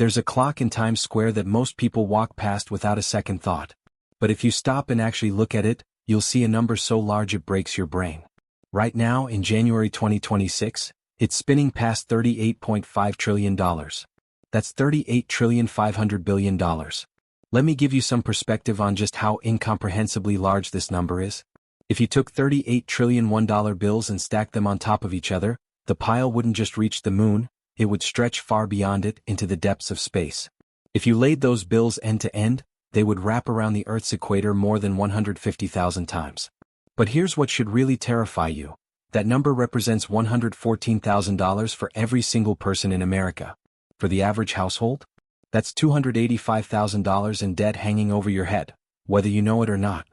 There's a clock in Times Square that most people walk past without a second thought. But if you stop and actually look at it, you'll see a number so large it breaks your brain. Right now, in January 2026, it's spinning past $38.5 trillion. That's $38,500 billion. Let me give you some perspective on just how incomprehensibly large this number is. If you took 38 trillion $1 bills and stacked them on top of each other, the pile wouldn't just reach the moon, it would stretch far beyond it into the depths of space. If you laid those bills end to end, they would wrap around the Earth's equator more than 150,000 times. But here's what should really terrify you. That number represents $114,000 for every single person in America. For the average household, that's $285,000 in debt hanging over your head, whether you know it or not.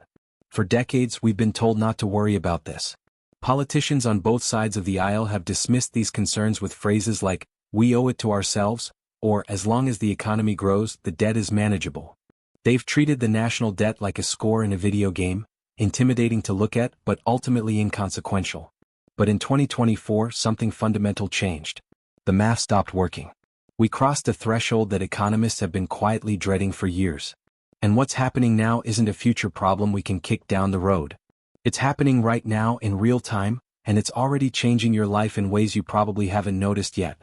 For decades, we've been told not to worry about this. Politicians on both sides of the aisle have dismissed these concerns with phrases like, "We owe it to ourselves," or "As long as the economy grows, the debt is manageable." They've treated the national debt like a score in a video game, intimidating to look at but ultimately inconsequential. But in 2024, something fundamental changed. The math stopped working. We crossed a threshold that economists have been quietly dreading for years. And what's happening now isn't a future problem we can kick down the road. It's happening right now in real time, and it's already changing your life in ways you probably haven't noticed yet.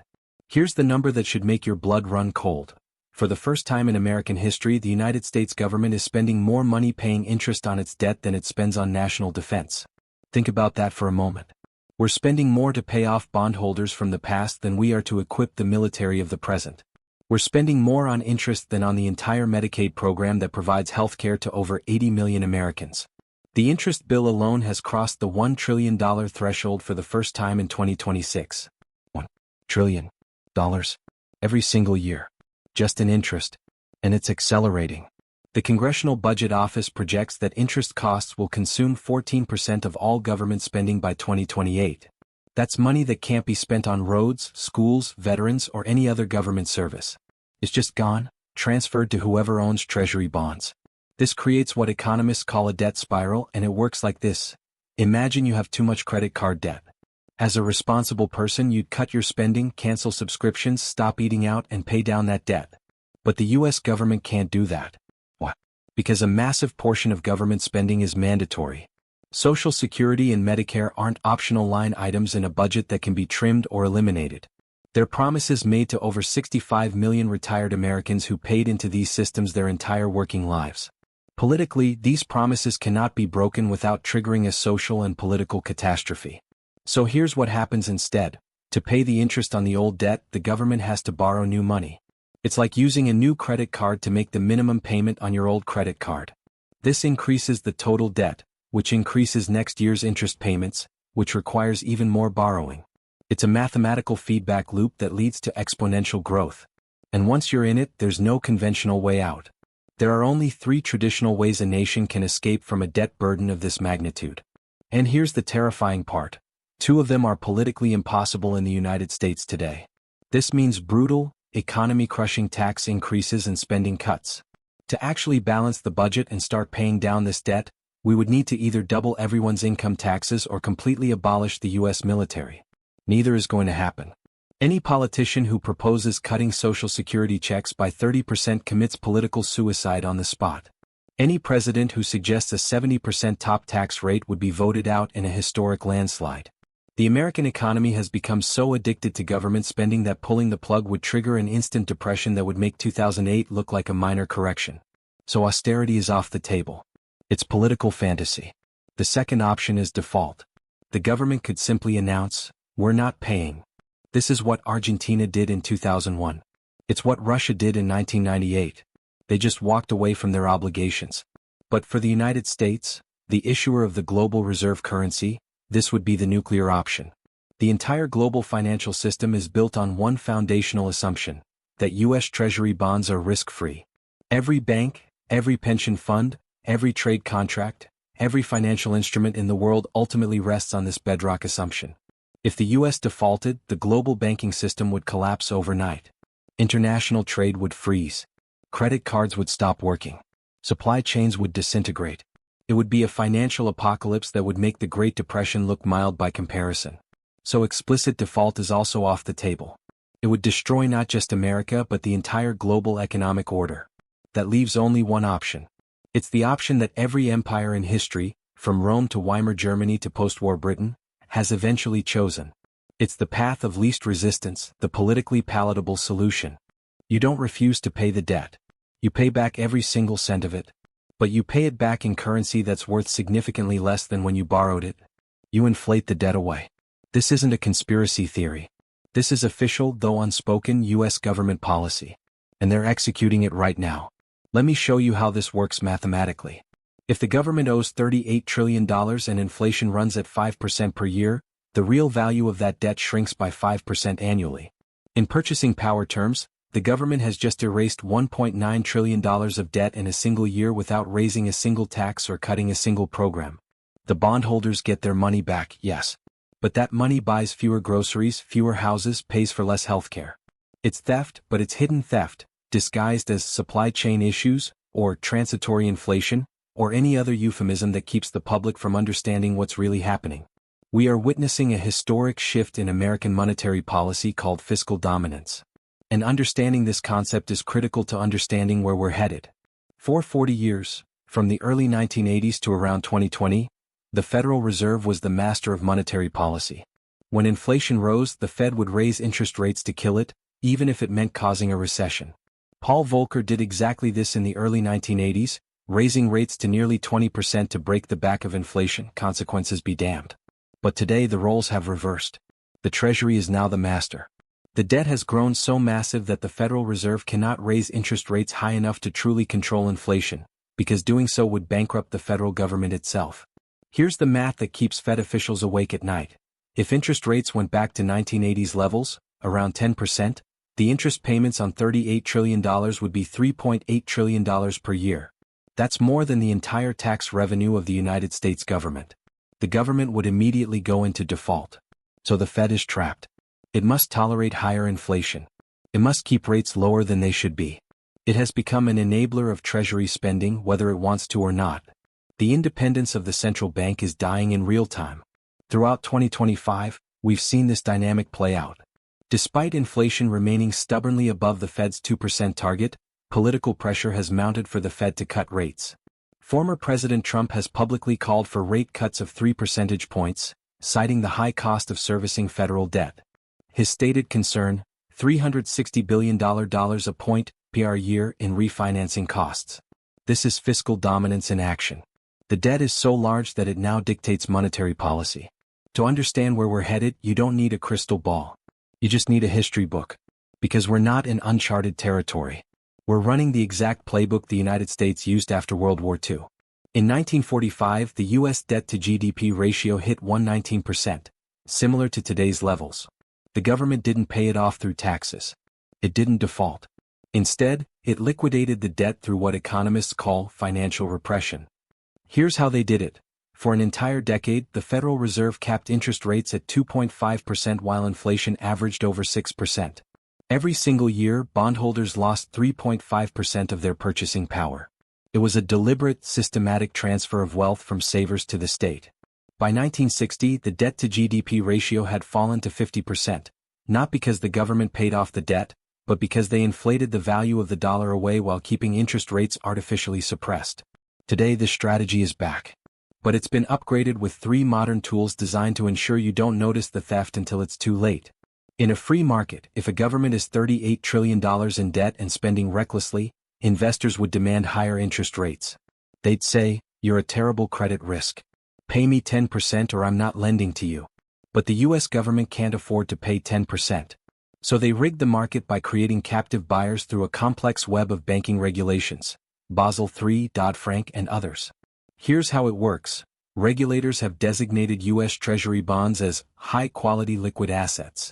Here's the number that should make your blood run cold. For the first time in American history, the United States government is spending more money paying interest on its debt than it spends on national defense. Think about that for a moment. We're spending more to pay off bondholders from the past than we are to equip the military of the present. We're spending more on interest than on the entire Medicaid program that provides health care to over 80 million Americans. The interest bill alone has crossed the $1 trillion threshold for the first time in 2026. $1 trillion. Every single year. Just in interest. And it's accelerating. The Congressional Budget Office projects that interest costs will consume 14% of all government spending by 2028. That's money that can't be spent on roads, schools, veterans, or any other government service. It's just gone, transferred to whoever owns Treasury bonds. This creates what economists call a debt spiral, and it works like this. Imagine you have too much credit card debt. As a responsible person, you'd cut your spending, cancel subscriptions, stop eating out, and pay down that debt. But the US government can't do that. Why? Because a massive portion of government spending is mandatory. Social Security and Medicare aren't optional line items in a budget that can be trimmed or eliminated. They're promises made to over 65 million retired Americans who paid into these systems their entire working lives. Politically, these promises cannot be broken without triggering a social and political catastrophe. So here's what happens instead. To pay the interest on the old debt, the government has to borrow new money. It's like using a new credit card to make the minimum payment on your old credit card. This increases the total debt, which increases next year's interest payments, which requires even more borrowing. It's a mathematical feedback loop that leads to exponential growth. And once you're in it, there's no conventional way out. There are only 3 traditional ways a nation can escape from a debt burden of this magnitude. And here's the terrifying part. 2 of them are politically impossible in the United States today. This means brutal, economy-crushing tax increases and spending cuts. To actually balance the budget and start paying down this debt, we would need to either double everyone's income taxes or completely abolish the US military. Neither is going to happen. Any politician who proposes cutting Social Security checks by 30% commits political suicide on the spot. Any president who suggests a 70% top tax rate would be voted out in a historic landslide. The American economy has become so addicted to government spending that pulling the plug would trigger an instant depression that would make 2008 look like a minor correction. So austerity is off the table. It's political fantasy. The second option is default. The government could simply announce, "We're not paying." This is what Argentina did in 2001. It's what Russia did in 1998. They just walked away from their obligations. But for the United States, the issuer of the global reserve currency, this would be the nuclear option. The entire global financial system is built on one foundational assumption, that US Treasury bonds are risk-free. Every bank, every pension fund, every trade contract, every financial instrument in the world ultimately rests on this bedrock assumption. If the US defaulted, the global banking system would collapse overnight. International trade would freeze. Credit cards would stop working. Supply chains would disintegrate. It would be a financial apocalypse that would make the Great Depression look mild by comparison. So explicit default is also off the table. It would destroy not just America but the entire global economic order. That leaves only one option. It's the option that every empire in history, from Rome to Weimar Germany to post-war Britain, has eventually chosen. It's the path of least resistance, the politically palatable solution. You don't refuse to pay the debt. You pay back every single cent of it. But you pay it back in currency that's worth significantly less than when you borrowed it. You inflate the debt away. This isn't a conspiracy theory. This is official, though unspoken, U.S. government policy. And they're executing it right now. Let me show you how this works mathematically. If the government owes $38 trillion and inflation runs at 5% per year, the real value of that debt shrinks by 5% annually. In purchasing power terms, the government has just erased $1.9 trillion of debt in a single year without raising a single tax or cutting a single program. The bondholders get their money back, yes. But that money buys fewer groceries, fewer houses, pays for less healthcare. It's theft, but it's hidden theft, disguised as supply chain issues, or transitory inflation, or any other euphemism that keeps the public from understanding what's really happening. We are witnessing a historic shift in American monetary policy called fiscal dominance. And understanding this concept is critical to understanding where we're headed. For 40 years, from the early 1980s to around 2020, the Federal Reserve was the master of monetary policy. When inflation rose, the Fed would raise interest rates to kill it, even if it meant causing a recession. Paul Volcker did exactly this in the early 1980s, raising rates to nearly 20% to break the back of inflation, consequences be damned. But today the roles have reversed. The Treasury is now the master. The debt has grown so massive that the Federal Reserve cannot raise interest rates high enough to truly control inflation, because doing so would bankrupt the federal government itself. Here's the math that keeps Fed officials awake at night. If interest rates went back to 1980s levels, around 10%, the interest payments on $38 trillion would be $3.8 trillion per year. That's more than the entire tax revenue of the United States government. The government would immediately go into default. So the Fed is trapped. It must tolerate higher inflation. It must keep rates lower than they should be. It has become an enabler of Treasury spending whether it wants to or not. The independence of the central bank is dying in real time. Throughout 2025, we've seen this dynamic play out. Despite inflation remaining stubbornly above the Fed's 2% target, political pressure has mounted for the Fed to cut rates. Former President Trump has publicly called for rate cuts of 3 percentage points, citing the high cost of servicing federal debt. His stated concern, $360 billion a point per year in refinancing costs. This is fiscal dominance in action. The debt is so large that it now dictates monetary policy. To understand where we're headed, you don't need a crystal ball. You just need a history book. Because we're not in uncharted territory. We're running the exact playbook the United States used after World War II. In 1945, the U.S. debt-to-GDP ratio hit 119%, similar to today's levels. The government didn't pay it off through taxes. It didn't default. Instead, it liquidated the debt through what economists call financial repression. Here's how they did it. For an entire decade, the Federal Reserve capped interest rates at 2.5% while inflation averaged over 6%. Every single year, bondholders lost 3.5% of their purchasing power. It was a deliberate, systematic transfer of wealth from savers to the state. By 1960, the debt-to-GDP ratio had fallen to 50%, not because the government paid off the debt, but because they inflated the value of the dollar away while keeping interest rates artificially suppressed. Today this strategy is back. But it's been upgraded with 3 modern tools designed to ensure you don't notice the theft until it's too late. In a free market, if a government is $38 trillion in debt and spending recklessly, investors would demand higher interest rates. They'd say, "You're a terrible credit risk. Pay me 10% or I'm not lending to you." But the U.S. government can't afford to pay 10%. So they rigged the market by creating captive buyers through a complex web of banking regulations. Basel III, Dodd-Frank, and others. Here's how it works. Regulators have designated U.S. Treasury bonds as high-quality liquid assets.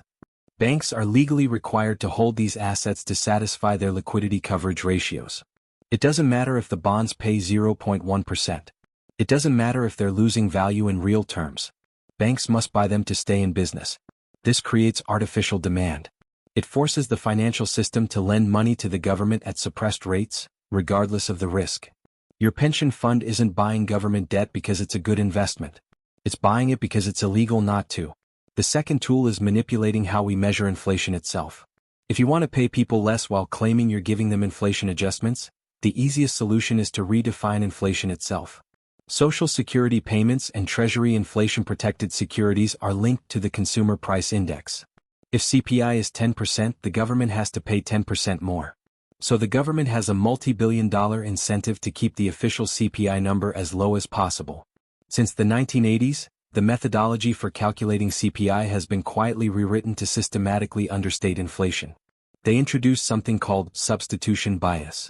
Banks are legally required to hold these assets to satisfy their liquidity coverage ratios. It doesn't matter if the bonds pay 0.1%. It doesn't matter if they're losing value in real terms. Banks must buy them to stay in business. This creates artificial demand. It forces the financial system to lend money to the government at suppressed rates, regardless of the risk. Your pension fund isn't buying government debt because it's a good investment. It's buying it because it's illegal not to. The second tool is manipulating how we measure inflation itself. If you want to pay people less while claiming you're giving them inflation adjustments, the easiest solution is to redefine inflation itself. Social Security payments and Treasury inflation-protected securities are linked to the Consumer Price Index. If CPI is 10%, the government has to pay 10% more. So the government has a multi-billion-dollar incentive to keep the official CPI number as low as possible. Since the 1980s, the methodology for calculating CPI has been quietly rewritten to systematically understate inflation. They introduced something called substitution bias.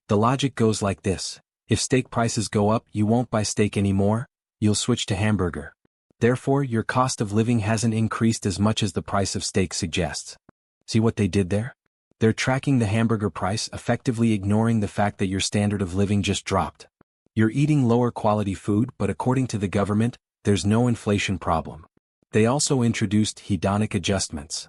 The logic goes like this: if steak prices go up, you won't buy steak anymore, you'll switch to hamburger. Therefore, your cost of living hasn't increased as much as the price of steak suggests. See what they did there? They're tracking the hamburger price, effectively ignoring the fact that your standard of living just dropped. You're eating lower quality food, but according to the government, there's no inflation problem. They also introduced hedonic adjustments.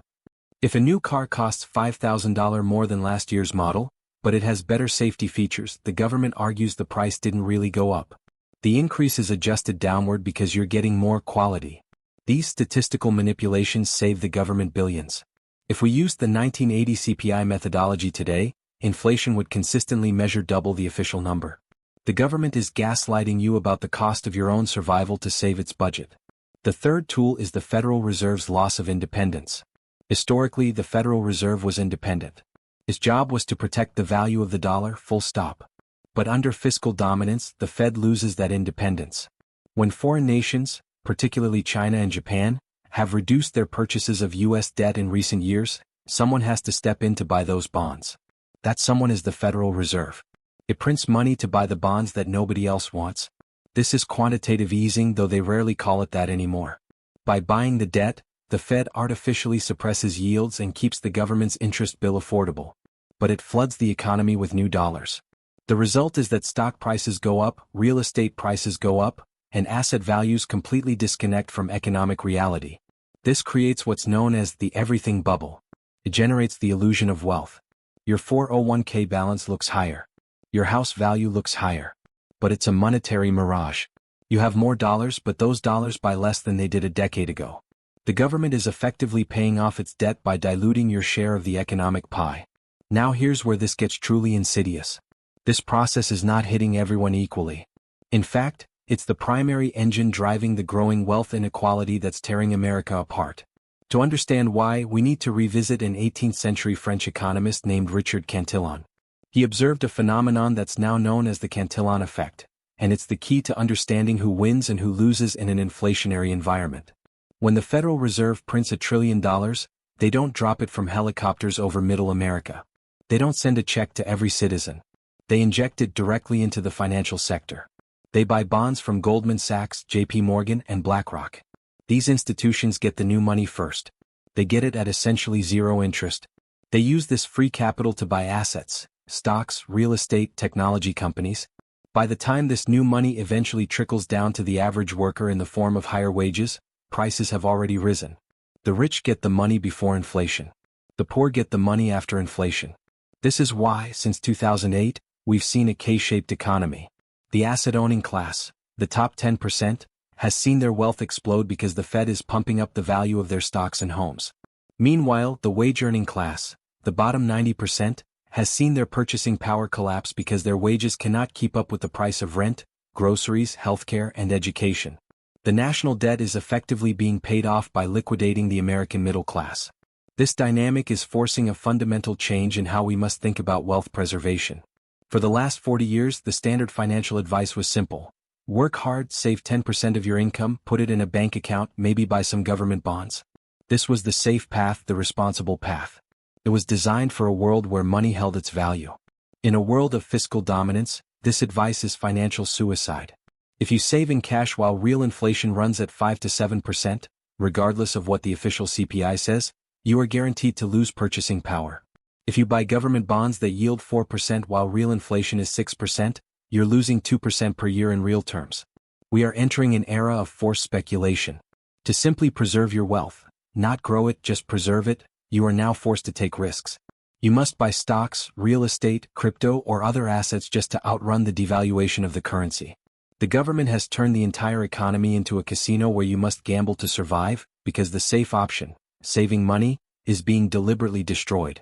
If a new car costs $5,000 more than last year's model, but it has better safety features, the government argues the price didn't really go up. The increase is adjusted downward because you're getting more quality. These statistical manipulations save the government billions. If we used the 1980 CPI methodology today, inflation would consistently measure double the official number. The government is gaslighting you about the cost of your own survival to save its budget. The third tool is the Federal Reserve's loss of independence. Historically, the Federal Reserve was independent. Its job was to protect the value of the dollar, full stop. But under fiscal dominance, the Fed loses that independence. When foreign nations, particularly China and Japan, have reduced their purchases of U.S. debt in recent years, someone has to step in to buy those bonds. That someone is the Federal Reserve. It prints money to buy the bonds that nobody else wants. This is quantitative easing, though they rarely call it that anymore. By buying the debt, the Fed artificially suppresses yields and keeps the government's interest bill affordable. But it floods the economy with new dollars. The result is that stock prices go up, real estate prices go up, and asset values completely disconnect from economic reality. This creates what's known as the everything bubble. It generates the illusion of wealth. Your 401k balance looks higher. Your house value looks higher. But it's a monetary mirage. You have more dollars, but those dollars buy less than they did a decade ago. The government is effectively paying off its debt by diluting your share of the economic pie. Now here's where this gets truly insidious. This process is not hitting everyone equally. In fact, it's the primary engine driving the growing wealth inequality that's tearing America apart. To understand why, we need to revisit an 18th-century French economist named Richard Cantillon. He observed a phenomenon that's now known as the Cantillon Effect, and it's the key to understanding who wins and who loses in an inflationary environment. When the Federal Reserve prints $1 trillion, they don't drop it from helicopters over middle America. They don't send a check to every citizen. They inject it directly into the financial sector. They buy bonds from Goldman Sachs, JP Morgan, and BlackRock. These institutions get the new money first. They get it at essentially zero interest. They use this free capital to buy assets, stocks, real estate, technology companies. By the time this new money eventually trickles down to the average worker in the form of higher wages, prices have already risen. The rich get the money before inflation. The poor get the money after inflation. This is why, since 2008, we've seen a K-shaped economy. The asset-owning class, the top 10%, has seen their wealth explode because the Fed is pumping up the value of their stocks and homes. Meanwhile, the wage-earning class, the bottom 90%, has seen their purchasing power collapse because their wages cannot keep up with the price of rent, groceries, healthcare, and education. The national debt is effectively being paid off by liquidating the American middle class. This dynamic is forcing a fundamental change in how we must think about wealth preservation. For the last 40 years, the standard financial advice was simple. Work hard, save 10% of your income, put it in a bank account, maybe buy some government bonds. This was the safe path, the responsible path. It was designed for a world where money held its value. In a world of fiscal dominance, this advice is financial suicide. If you save in cash while real inflation runs at 5 to 7%, regardless of what the official CPI says, you are guaranteed to lose purchasing power. If you buy government bonds that yield 4% while real inflation is 6%, you're losing 2% per year in real terms. We are entering an era of forced speculation. To simply preserve your wealth, not grow it, just preserve it, you are now forced to take risks. You must buy stocks, real estate, crypto, or other assets just to outrun the devaluation of the currency. The government has turned the entire economy into a casino where you must gamble to survive, because the safe option, saving money, is being deliberately destroyed.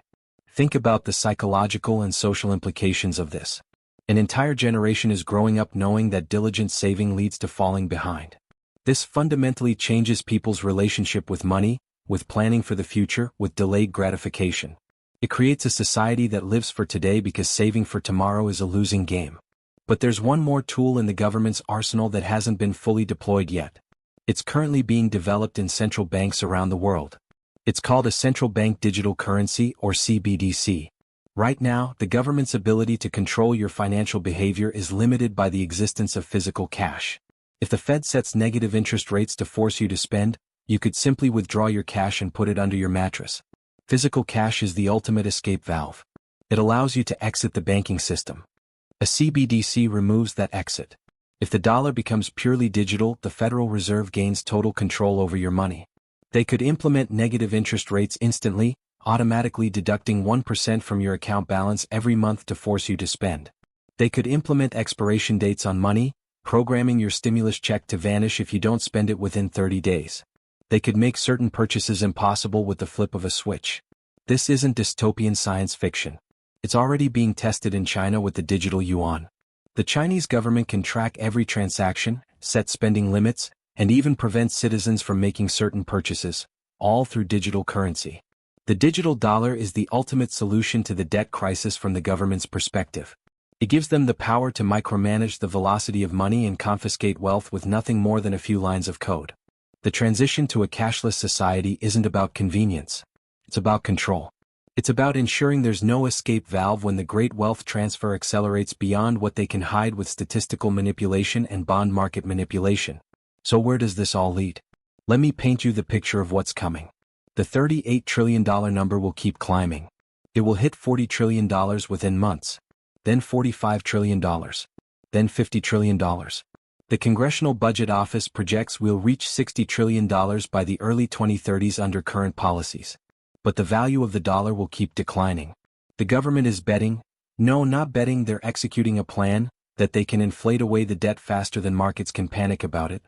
Think about the psychological and social implications of this. An entire generation is growing up knowing that diligent saving leads to falling behind. This fundamentally changes people's relationship with money, with planning for the future, with delayed gratification. It creates a society that lives for today because saving for tomorrow is a losing game. But there's one more tool in the government's arsenal that hasn't been fully deployed yet. It's currently being developed in central banks around the world. It's called a central bank digital currency, or CBDC. Right now, the government's ability to control your financial behavior is limited by the existence of physical cash. If the Fed sets negative interest rates to force you to spend, you could simply withdraw your cash and put it under your mattress. Physical cash is the ultimate escape valve. It allows you to exit the banking system. A CBDC removes that exit. If the dollar becomes purely digital, the Federal Reserve gains total control over your money. They could implement negative interest rates instantly, automatically deducting 1% from your account balance every month to force you to spend. They could implement expiration dates on money, programming your stimulus check to vanish if you don't spend it within 30 days. They could make certain purchases impossible with the flip of a switch. This isn't dystopian science fiction. It's already being tested in China with the digital yuan. The Chinese government can track every transaction, set spending limits, and even prevent citizens from making certain purchases, all through digital currency. The digital dollar is the ultimate solution to the debt crisis from the government's perspective. It gives them the power to micromanage the velocity of money and confiscate wealth with nothing more than a few lines of code. The transition to a cashless society isn't about convenience. It's about control. It's about ensuring there's no escape valve when the great wealth transfer accelerates beyond what they can hide with statistical manipulation and bond market manipulation. So where does this all lead? Let me paint you the picture of what's coming. The $38 trillion number will keep climbing. It will hit $40 trillion within months. Then $45 trillion. Then $50 trillion. The Congressional Budget Office projects we'll reach $60 trillion by the early 2030s under current policies. But the value of the dollar will keep declining. The government is betting, no, not betting, they're executing a plan, that they can inflate away the debt faster than markets can panic about it.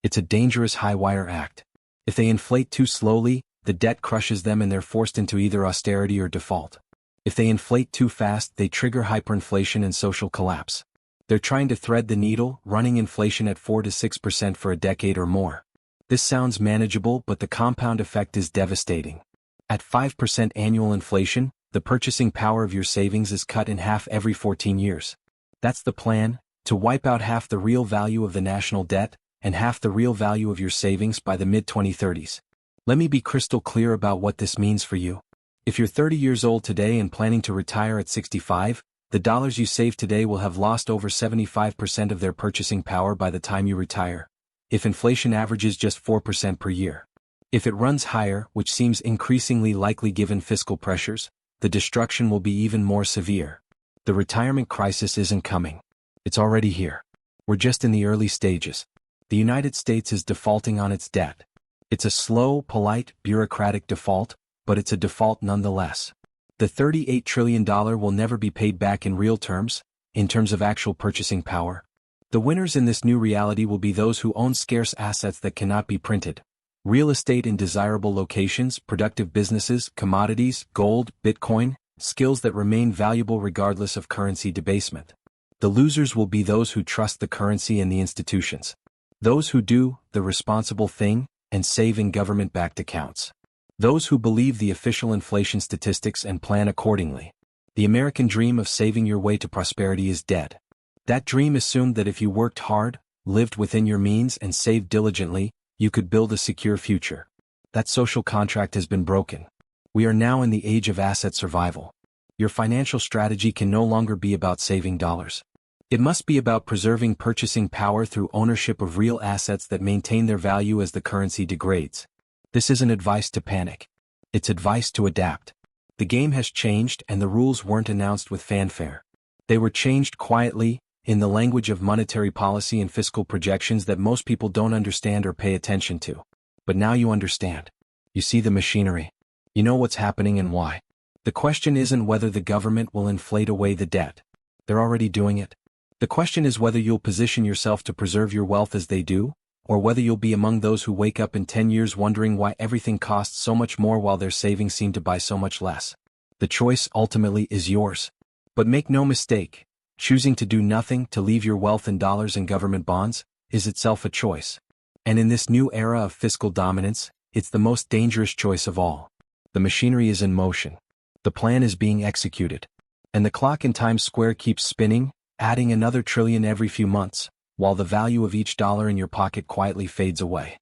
It's a dangerous high-wire act. If they inflate too slowly, the debt crushes them and they're forced into either austerity or default. If they inflate too fast, they trigger hyperinflation and social collapse. They're trying to thread the needle, running inflation at 4 to 6% for a decade or more. This sounds manageable, but the compound effect is devastating. At 5% annual inflation, the purchasing power of your savings is cut in half every 14 years. That's the plan, to wipe out half the real value of the national debt, and half the real value of your savings by the mid-2030s. Let me be crystal clear about what this means for you. If you're 30 years old today and planning to retire at 65, the dollars you save today will have lost over 75% of their purchasing power by the time you retire, if inflation averages just 4% per year. If it runs higher, which seems increasingly likely given fiscal pressures, the destruction will be even more severe. The retirement crisis isn't coming. It's already here. We're just in the early stages. The United States is defaulting on its debt. It's a slow, polite, bureaucratic default, but it's a default nonetheless. The $38 trillion will never be paid back in real terms, in terms of actual purchasing power. The winners in this new reality will be those who own scarce assets that cannot be printed. Real estate in desirable locations, productive businesses, commodities, gold, Bitcoin, skills that remain valuable regardless of currency debasement. The losers will be those who trust the currency and the institutions. Those who do the responsible thing and save in government-backed accounts. Those who believe the official inflation statistics and plan accordingly. The American dream of saving your way to prosperity is dead. That dream assumed that if you worked hard, lived within your means and saved diligently, you could build a secure future. That social contract has been broken. We are now in the age of asset survival. Your financial strategy can no longer be about saving dollars. It must be about preserving purchasing power through ownership of real assets that maintain their value as the currency degrades. This isn't advice to panic. It's advice to adapt. The game has changed and the rules weren't announced with fanfare. They were changed quietly, in the language of monetary policy and fiscal projections that most people don't understand or pay attention to. But now you understand. You see the machinery. You know what's happening and why. The question isn't whether the government will inflate away the debt. They're already doing it. The question is whether you'll position yourself to preserve your wealth as they do, or whether you'll be among those who wake up in 10 years wondering why everything costs so much more while their savings seem to buy so much less. The choice ultimately is yours. But make no mistake, choosing to do nothing to leave your wealth in dollars and government bonds is itself a choice. And in this new era of fiscal dominance, it's the most dangerous choice of all. The machinery is in motion. The plan is being executed. And the clock in Times Square keeps spinning, adding another trillion every few months, while the value of each dollar in your pocket quietly fades away.